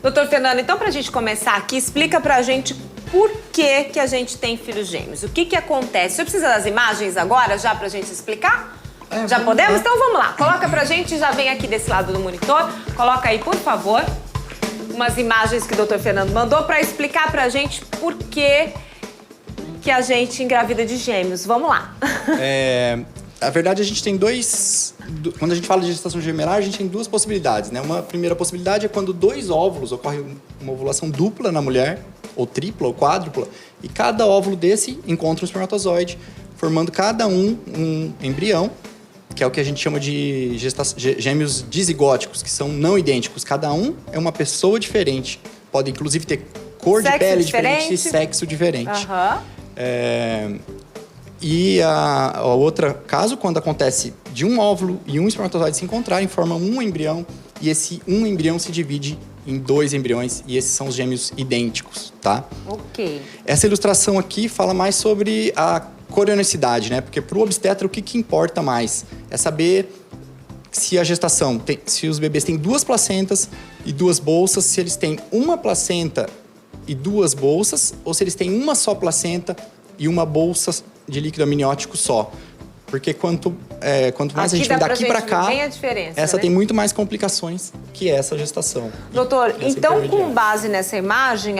Doutor Fernando, então pra gente começar aqui, explica pra gente por que a gente tem filhos gêmeos. O que acontece? Você precisa das imagens agora, já pra gente explicar? Já podemos? Então vamos lá. Coloca pra gente, já vem aqui desse lado do monitor. Coloca aí, por favor, umas imagens que o doutor Fernando mandou pra explicar pra gente por que a gente engravida de gêmeos. Vamos lá. Na verdade, a gente tem quando a gente fala de gestação gemelar, a gente tem duas possibilidades, né? Uma primeira possibilidade é quando 2 óvulos, ocorre uma ovulação dupla na mulher, ou tripla, ou quádrupla, e cada óvulo desse encontra um espermatozoide, formando cada um embrião, que é o que a gente chama de gêmeos dizigóticos, que são não idênticos. Cada um é uma pessoa diferente. Pode, inclusive, ter cor de pele diferente e sexo diferente. E a outra caso, quando acontece de um óvulo e um espermatozoide se encontrarem, forma um embrião, e esse um embrião se divide em 2 embriões, e esses são os gêmeos idênticos, tá? Ok. Essa ilustração aqui fala mais sobre a corionicidade, né? Porque para o obstetra, o que importa mais? É saber se a gestação, se os bebês têm 2 placentas e 2 bolsas, se eles têm uma placenta e 2 bolsas, ou se eles têm uma só placenta e uma bolsa de líquido amniótico só. Porque quanto mais a gente vem daqui para cá, essa tem muito mais complicações que essa gestação. Doutor, então com base nessa imagem,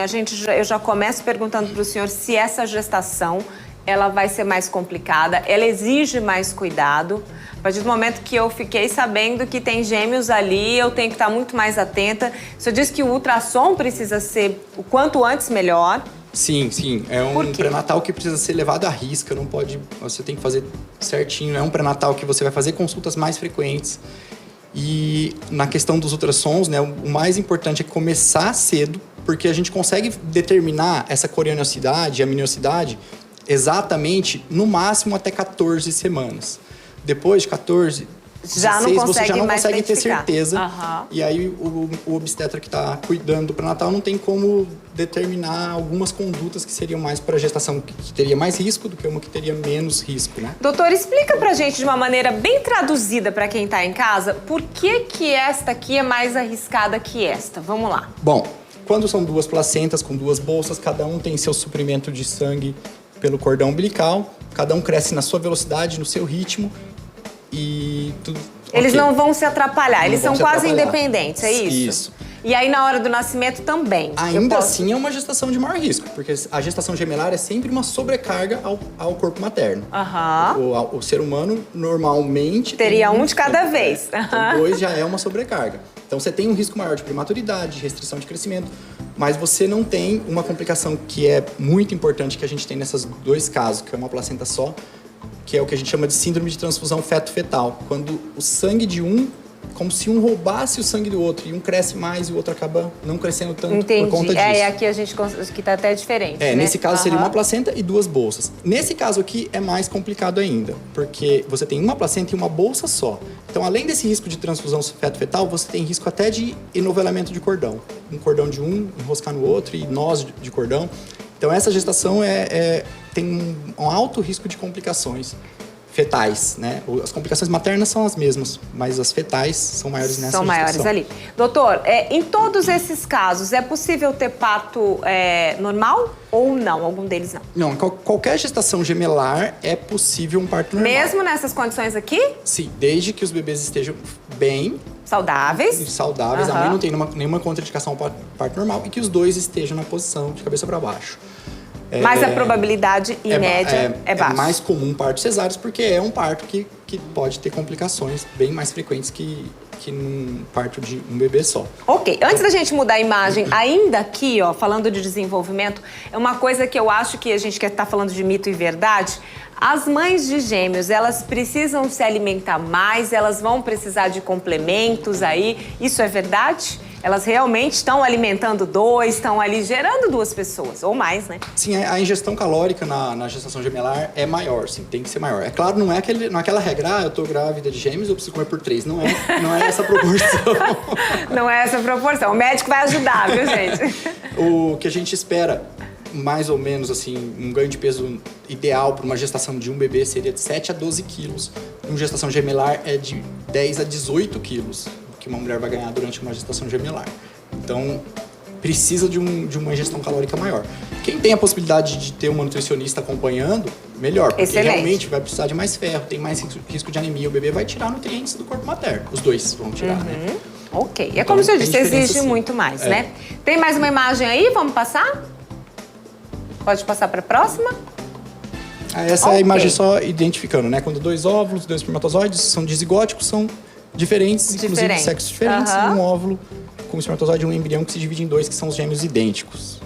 eu já começo perguntando para o senhor se essa gestação ela vai ser mais complicada, ela exige mais cuidado. A partir do momento que eu fiquei sabendo que tem gêmeos ali, eu tenho que estar muito mais atenta. O senhor disse que o ultrassom precisa ser o quanto antes melhor. Sim. É um pré-natal que precisa ser levado à risca, não pode... Você tem que fazer certinho. É um pré-natal que você vai fazer consultas mais frequentes. E na questão dos ultrassons, né, o mais importante é começar cedo, porque a gente consegue determinar essa corioniosidade, a amniosidade, exatamente, no máximo, até 14 semanas. Depois de 14... você já não consegue ter certeza. E aí o obstetra que está cuidando do pré-natal não tem como determinar algumas condutas que seriam mais para a gestação que teria mais risco do que uma que teria menos risco, né? Doutor, explica pra gente de uma maneira bem traduzida para quem está em casa por que esta aqui é mais arriscada que esta. Vamos lá. Bom, quando são 2 placentas com 2 bolsas, cada um tem seu suprimento de sangue pelo cordão umbilical, cada um cresce na sua velocidade, no seu ritmo. E tudo, eles não vão se atrapalhar, eles são quase independentes, é isso? Isso. E aí na hora do nascimento também? Ainda assim é uma gestação de maior risco, porque a gestação gemelar é sempre uma sobrecarga ao corpo materno. O ser humano normalmente... teria um de cada vez. Então 2 já é uma sobrecarga. Então você tem um risco maior de prematuridade, de restrição de crescimento, mas você não tem uma complicação que é muito importante que a gente tem nesses 2 casos, que é uma placenta só, que é o que a gente chama de síndrome de transfusão feto-fetal. Quando o sangue de um, como se um roubasse o sangue do outro, e um cresce mais e o outro acaba não crescendo tanto por conta disso. Aqui a gente que tá até diferente, né? Nesse caso seria uma placenta e 2 bolsas. Nesse caso aqui é mais complicado ainda, porque você tem uma placenta e uma bolsa só. Então, além desse risco de transfusão feto-fetal, você tem risco até de enovelamento de cordão. Um cordão de um enroscar no outro e nós de cordão. Então, essa gestação tem um alto risco de complicações fetais, né? As complicações maternas são as mesmas, mas as fetais são maiores nessa gestação. São maiores ali. Doutor, em todos esses casos, é possível ter parto normal ou não? Algum deles não? Não, qualquer gestação gemelar é possível um parto normal. Mesmo nessas condições aqui? Sim, desde que os bebês estejam bem... saudáveis, a mãe não tem nenhuma contraindicação ao parto normal e que os 2 estejam na posição de cabeça para baixo. Mas a probabilidade em média é baixa. É mais comum partos cesáreos porque é um parto que pode ter complicações bem mais frequentes que num parto de um bebê só. Ok, antes da gente mudar a imagem, ainda aqui, ó, falando de desenvolvimento, é uma coisa que eu acho que a gente quer estar falando de mito e verdade. As mães de gêmeos, elas precisam se alimentar mais, elas vão precisar de complementos aí, isso é verdade? Elas realmente estão alimentando 2, estão ali gerando 2 pessoas, ou mais, né? Sim, a ingestão calórica na gestação gemelar é maior, sim, tem que ser maior. É claro, não é aquela regra, eu tô grávida de gêmeos, eu preciso comer por 3. Não é essa proporção. Não é essa proporção. O médico vai ajudar, viu, gente? O que a gente espera, mais ou menos, assim, um ganho de peso ideal para uma gestação de um bebê seria de 7 a 12 quilos. Uma gestação gemelar é de 10 a 18 quilos que uma mulher vai ganhar durante uma gestação gemelar. Então, precisa de uma ingestão calórica maior. Quem tem a possibilidade de ter uma nutricionista acompanhando, melhor, porque Excelente. realmente vai precisar de mais ferro, tem mais risco de anemia, o bebê vai tirar nutrientes do corpo materno. Os dois vão tirar, né? Ok. Então, É como o senhor tem disse, diferença, exige sim. muito mais, né? Tem mais uma imagem aí? Vamos passar? Pode passar para a próxima? Essa é a imagem só identificando, né? Quando dois óvulos, dois espermatozoides são dizigóticos, são diferentes, inclusive de sexos diferentes, e um óvulo com espermatozoide e um embrião que se divide em dois, que são os gêmeos idênticos.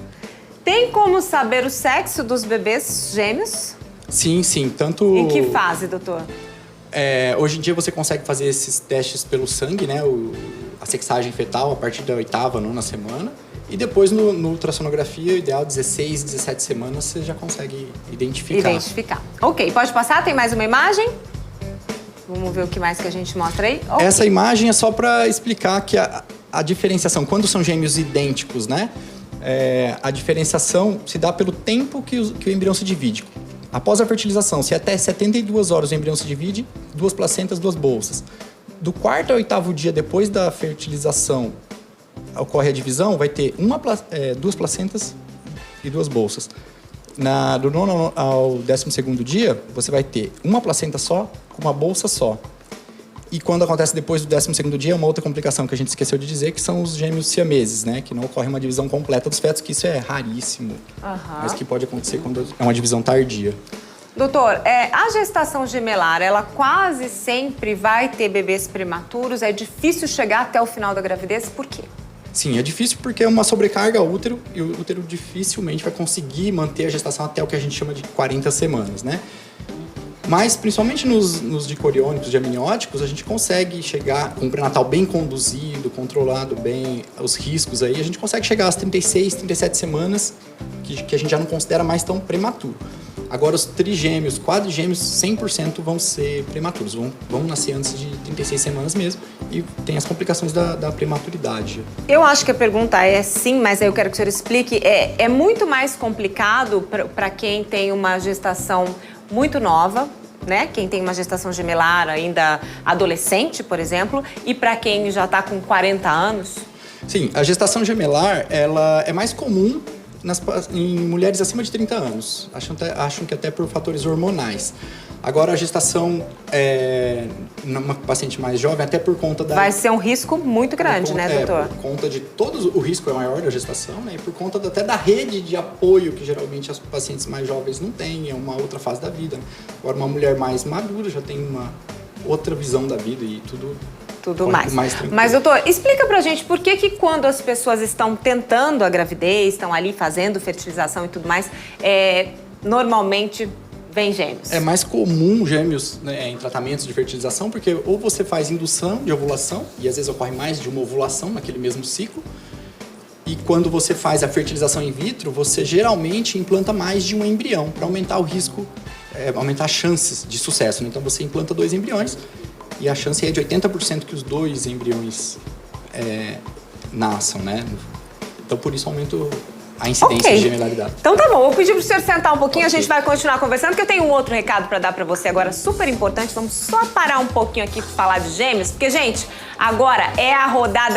Tem como saber o sexo dos bebês gêmeos? Sim, sim. Tanto... Em que fase, doutor? Hoje em dia você consegue fazer esses testes pelo sangue, né? A sexagem fetal a partir da 8ª, 9ª semana. E depois no ultrassonografia, o ideal 16, 17 semanas, você já consegue identificar. Ok, pode passar? Tem mais uma imagem? Vamos ver o que mais que a gente mostra aí. Okay. Essa imagem é só para explicar que a diferenciação, quando são gêmeos idênticos, né? A diferenciação se dá pelo tempo que o embrião se divide. Após a fertilização, se até 72 horas o embrião se divide, 2 placentas, 2 bolsas. Do 4º ao 8º dia depois da fertilização ocorre a divisão, vai ter 2 placentas e 2 bolsas. Do 9º ao 12º dia, você vai ter uma placenta só com uma bolsa só. E quando acontece depois do 12º dia, uma outra complicação que a gente esqueceu de dizer, que são os gêmeos siameses, né? Que não ocorre uma divisão completa dos fetos, que isso é raríssimo. Mas que pode acontecer quando é uma divisão tardia. Doutor, a gestação gemelar, ela quase sempre vai ter bebês prematuros? É difícil chegar até o final da gravidez? Por quê? Sim, é difícil porque é uma sobrecarga ao útero e o útero dificilmente vai conseguir manter a gestação até o que a gente chama de 40 semanas, né? Mas, principalmente nos dicoriônicos, de amnióticos, a gente consegue chegar com um pré-natal bem conduzido, controlado bem os riscos aí, a gente consegue chegar às 36, 37 semanas, que a gente já não considera mais tão prematuro. Agora, os trigêmeos, quadrigêmeos, 100% vão ser prematuros, vão nascer antes de 36 semanas mesmo, e tem as complicações da prematuridade. Eu acho que a pergunta é sim, mas aí eu quero que o senhor explique. É muito mais complicado para quem tem uma gestação muito nova, né? Quem tem uma gestação gemelar ainda adolescente, por exemplo, e para quem já está com 40 anos? Sim, a gestação gemelar, ela é mais comum em mulheres acima de 30 anos. Acham que até por fatores hormonais. Agora, a gestação numa paciente mais jovem, até por conta da... Vai ser um risco muito grande, né, doutor? Por conta de todos... O risco é maior da gestação, né? E por conta até da rede de apoio que geralmente as pacientes mais jovens não têm. É uma outra fase da vida. Agora, uma mulher mais madura já tem uma outra visão da vida e tudo mais tranquilo. Mas, doutor, explica pra gente por que quando as pessoas estão tentando a gravidez, estão ali fazendo fertilização e tudo mais, normalmente vem gêmeos. É mais comum gêmeos, né, em tratamentos de fertilização, porque ou você faz indução de ovulação, e às vezes ocorre mais de uma ovulação naquele mesmo ciclo, e quando você faz a fertilização in vitro, você geralmente implanta mais de um embrião, para aumentar o risco, aumentar as chances de sucesso, né? Então você implanta 2 embriões, e a chance é de 80% que os 2 embriões nasçam, né? Então por isso aumenta a incidência de gemelaridade. Então tá bom, vou pedir pro senhor sentar um pouquinho, a gente vai continuar conversando, porque eu tenho um outro recado para dar para você agora, super importante. Vamos só parar um pouquinho aqui para falar de gêmeos, porque, gente, agora é a rodada